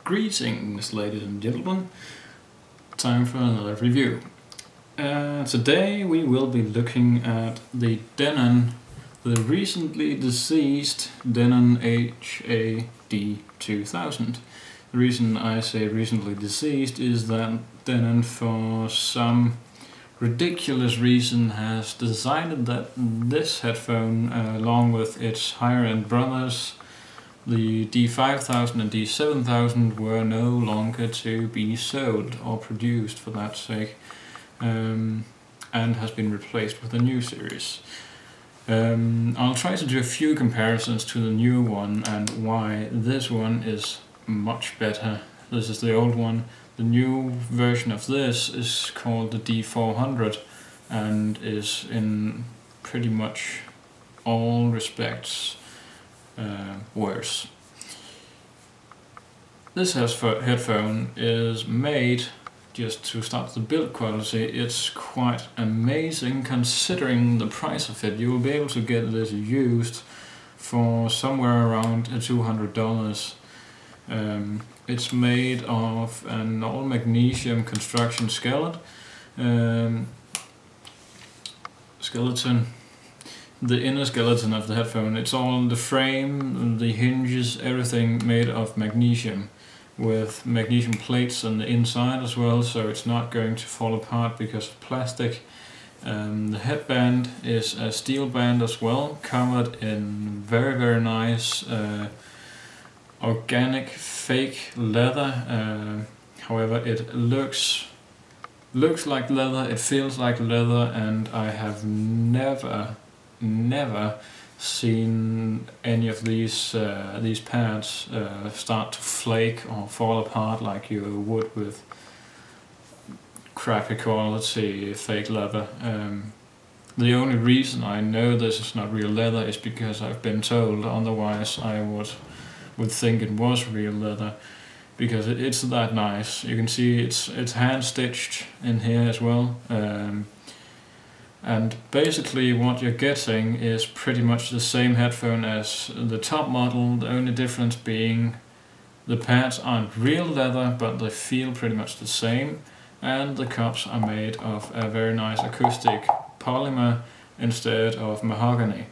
Greetings, ladies and gentlemen. Time for another review. Today we will be looking at the Denon, the recently deceased Denon D2000. The reason I say recently deceased is that Denon, for some ridiculous reason, has decided that this headphone, along with its higher-end brothers, the D5000 and D7000, were no longer to be sold or produced for that sake, and has been replaced with a new series. I'll try to do a few comparisons to the new one and why this one is much better. This is the old one. The new version of this is called the D400 and is in pretty much all respects worse. This headphone is made, just to start the build quality, it's quite amazing considering the price of it. You will be able to get this used for somewhere around $200. It's made of an all magnesium construction skeleton. The inner skeleton of the headphone, it's all the frame, the hinges, everything made of magnesium, with magnesium plates on the inside as well, so it's not going to fall apart because of plastic. The headband is a steel band as well, covered in very nice organic fake leather. However, it looks like leather, it feels like leather, and I have never seen any of these pads start to flake or fall apart like you would with crappy quality fake leather. The only reason I know this is not real leather is because I've been told, otherwise I would think it was real leather, because it's that nice. You can see it's hand stitched in here as well. And basically what you're getting is pretty much the same headphone as the top model, the only difference being the pads aren't real leather, but they feel pretty much the same, and the cups are made of a very nice acoustic polymer instead of mahogany.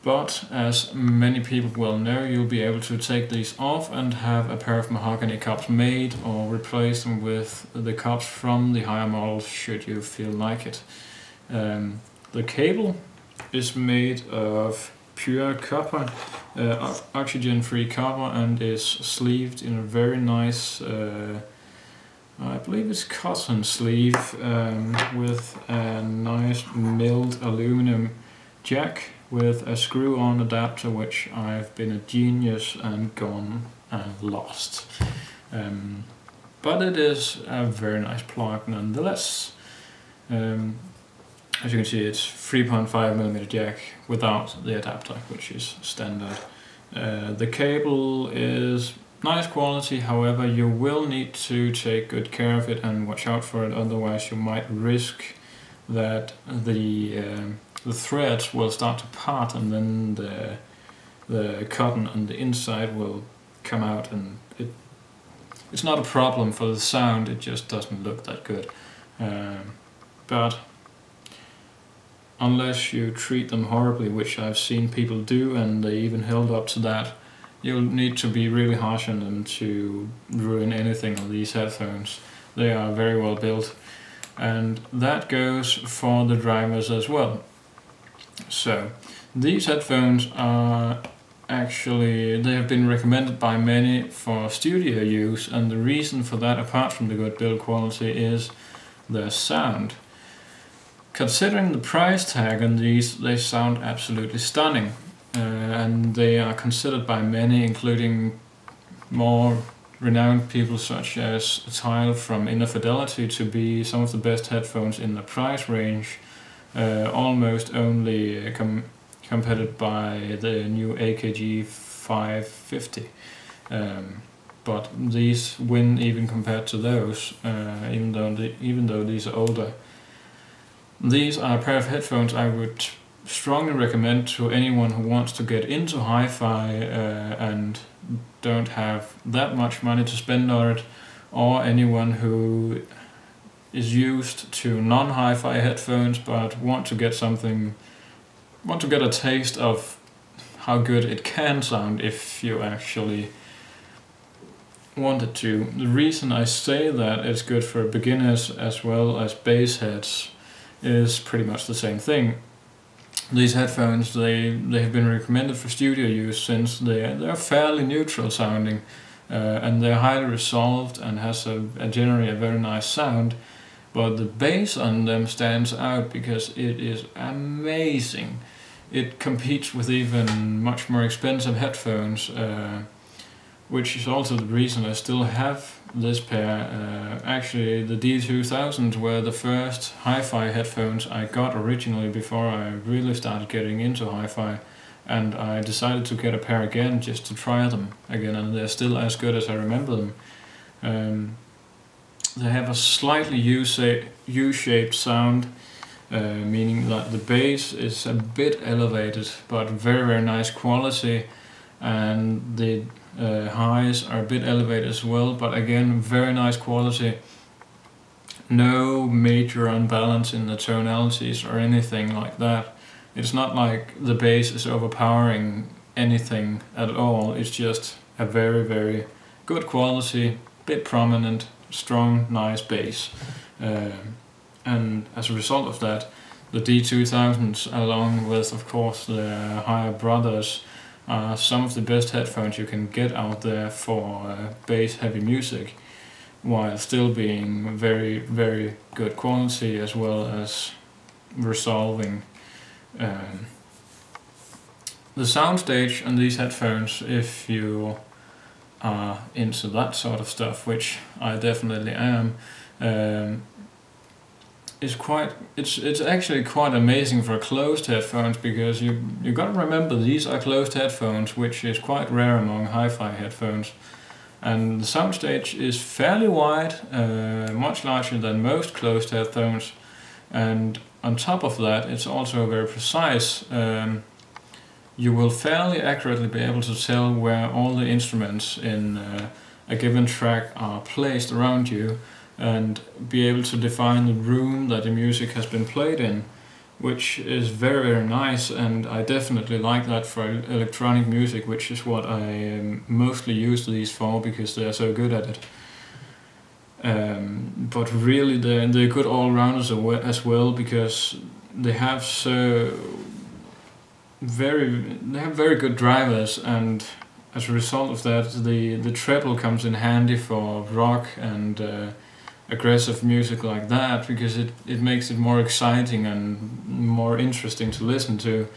But as many people will know, you'll be able to take these off and have a pair of mahogany cups made, or replace them with the cups from the higher models should you feel like it. The cable is made of pure copper, oxygen-free copper, and is sleeved in a very nice, I believe it's cotton sleeve, with a nice milled aluminum jack with a screw-on adapter, which I've been a genius and gone and lost. But it is a very nice plug nonetheless. As you can see, it's 3.5mm jack without the adapter, which is standard. The cable is nice quality, however you will need to take good care of it and watch out for it, otherwise you might risk that the threads will start to part, and then the cotton on the inside will come out, and it's not a problem for the sound, it just doesn't look that good. But unless you treat them horribly, which I've seen people do, and they even held up to that, you'll need to be really harsh on them to ruin anything on these headphones. They are very well built, and that goes for the drivers as well. So these headphones are actually, they have been recommended by many for studio use, and the reason for that, apart from the good build quality, is their sound. Considering the price tag on these, they sound absolutely stunning, and they are considered by many, including more renowned people such as Tile from Inner Fidelity, to be some of the best headphones in the price range, almost only competed by the new AKG 550. But these win even compared to those, even though these are older. These are a pair of headphones I would strongly recommend to anyone who wants to get into hi-fi and don't have that much money to spend on it, or anyone who is used to non-hi-fi headphones but want to get a taste of how good it can sound if you actually wanted to. The reason I say that it's good for beginners as well as bass heads is pretty much the same thing. These headphones, they have been recommended for studio use since they're fairly neutral sounding, and they're highly resolved and has generally a very nice sound. But the bass on them stands out because it is amazing. It competes with even much more expensive headphones, which is also the reason I still have this pair. Actually, the D2000 were the first hi-fi headphones I got originally before I really started getting into hi-fi, and I decided to get a pair again just to try them again, and they're still as good as I remember them. They have a slightly U-shaped sound, meaning that the bass is a bit elevated, but very, very nice quality, and the highs are a bit elevated as well, but again, very nice quality. No major unbalance in the tonalities or anything like that. It's not like the bass is overpowering anything at all. It's just a very, very good quality, bit prominent, strong, nice bass. And as a result of that, the D2000s, along with of course the higher brothers, are some of the best headphones you can get out there for bass heavy music, while still being very, very good quality as well as resolving. The soundstage on these headphones, if you are into that sort of stuff, which I definitely am, it's actually quite amazing for closed headphones, because you got to remember these are closed headphones, which is quite rare among hi-fi headphones. And the soundstage is fairly wide, much larger than most closed headphones, and on top of that it's also very precise. You will fairly accurately be able to tell where all the instruments in a given track are placed around you, and be able to define the room that the music has been played in, which is very, very nice, and I definitely like that for electronic music, which is what I mostly use these for, because they're so good at it. But really they're good all-rounders as well, because they have very good drivers, and as a result of that the treble comes in handy for rock and aggressive music like that, because it makes it more exciting and more interesting to listen to.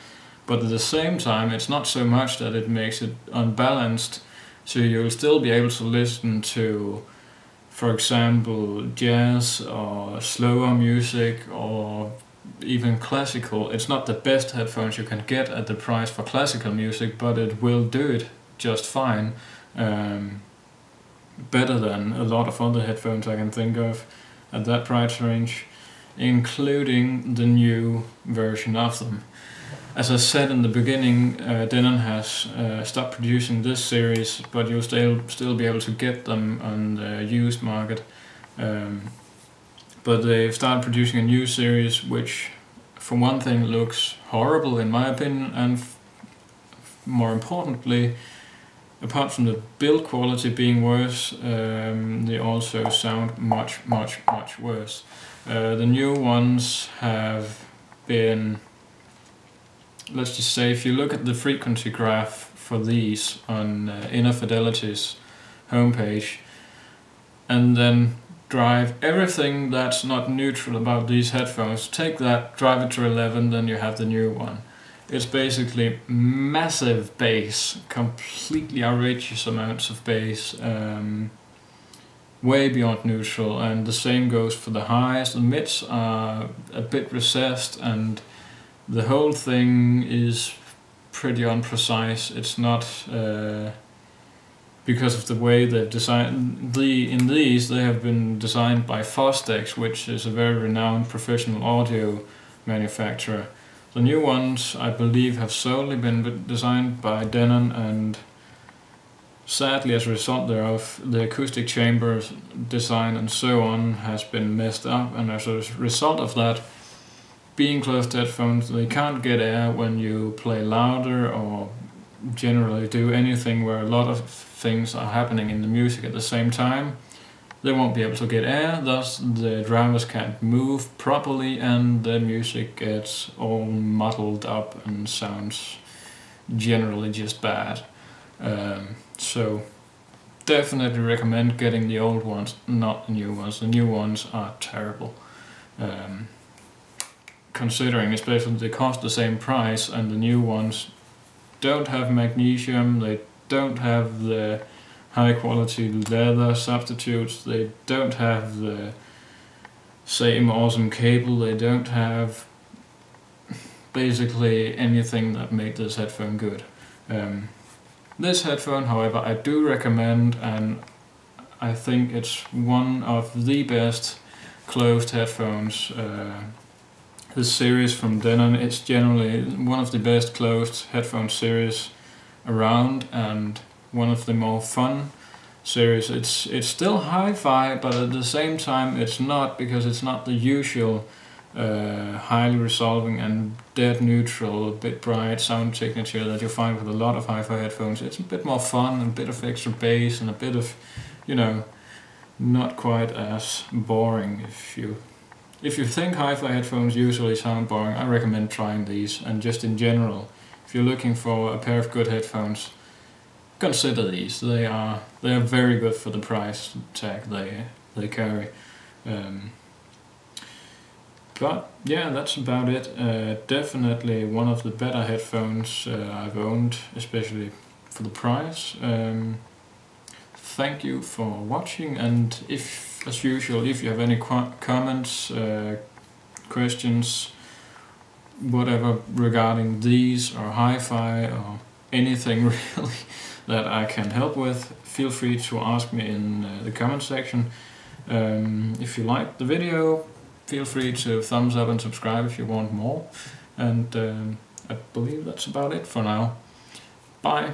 But at the same time, it's not so much that it makes it unbalanced, so you'll still be able to listen to, for example, jazz or slower music or even classical. It's not the best headphones you can get at the price for classical music, but it will do it just fine. Better than a lot of other headphones I can think of at that price range, including the new version of them. As I said in the beginning, Denon has stopped producing this series, but you'll still be able to get them on the used market. But they've started producing a new series, which for one thing looks horrible in my opinion, and more importantly, apart from the build quality being worse, they also sound much worse. The new ones have been, let's just say, if you look at the frequency graph for these on Inner Fidelity's homepage, and then drive everything that's not neutral about these headphones, take that, drive it to 11, then you have the new one. It's basically massive bass, completely outrageous amounts of bass, way beyond neutral, and the same goes for the highs. The mids are a bit recessed, and the whole thing is pretty unprecise. It's not because of the way they've designed in these. They have been designed by Fostex, which is a very renowned professional audio manufacturer. The new ones, I believe, have solely been designed by Denon, and sadly as a result thereof, the acoustic chamber design and so on has been messed up, and as a result of that, being closed headphones, they can't get air when you play louder or generally do anything where a lot of things are happening in the music at the same time. They won't be able to get air, thus the drivers can't move properly and the music gets all muddled up and sounds generally just bad. So definitely recommend getting the old ones, not the new ones. The new ones are terrible. Considering especially they cost the same price, and the new ones don't have magnesium, they don't have the high quality leather substitutes, they don't have the same awesome cable, they don't have basically anything that made this headphone good. This headphone, however, I do recommend, and I think it's one of the best closed headphones. This series from Denon, it's generally one of the best closed headphone series around, and one of the more fun series. It's still hi-fi, but at the same time it's not, because it's not the usual highly resolving and dead neutral, a bit bright sound signature that you find with a lot of hi-fi headphones. It's a bit more fun, and a bit of extra bass, and a bit of, you know, not quite as boring. If you think hi-fi headphones usually sound boring, I recommend trying these. And just in general, if you're looking for a pair of good headphones, consider these. They are very good for the price tag they carry. But yeah, that's about it. Definitely one of the better headphones I've owned, especially for the price. Thank you for watching, and as usual, if you have any comments, questions, whatever regarding these or hi-fi or anything really that I can help with, feel free to ask me in the comment section. If you liked the video, feel free to thumbs up and subscribe if you want more. And I believe that's about it for now. Bye!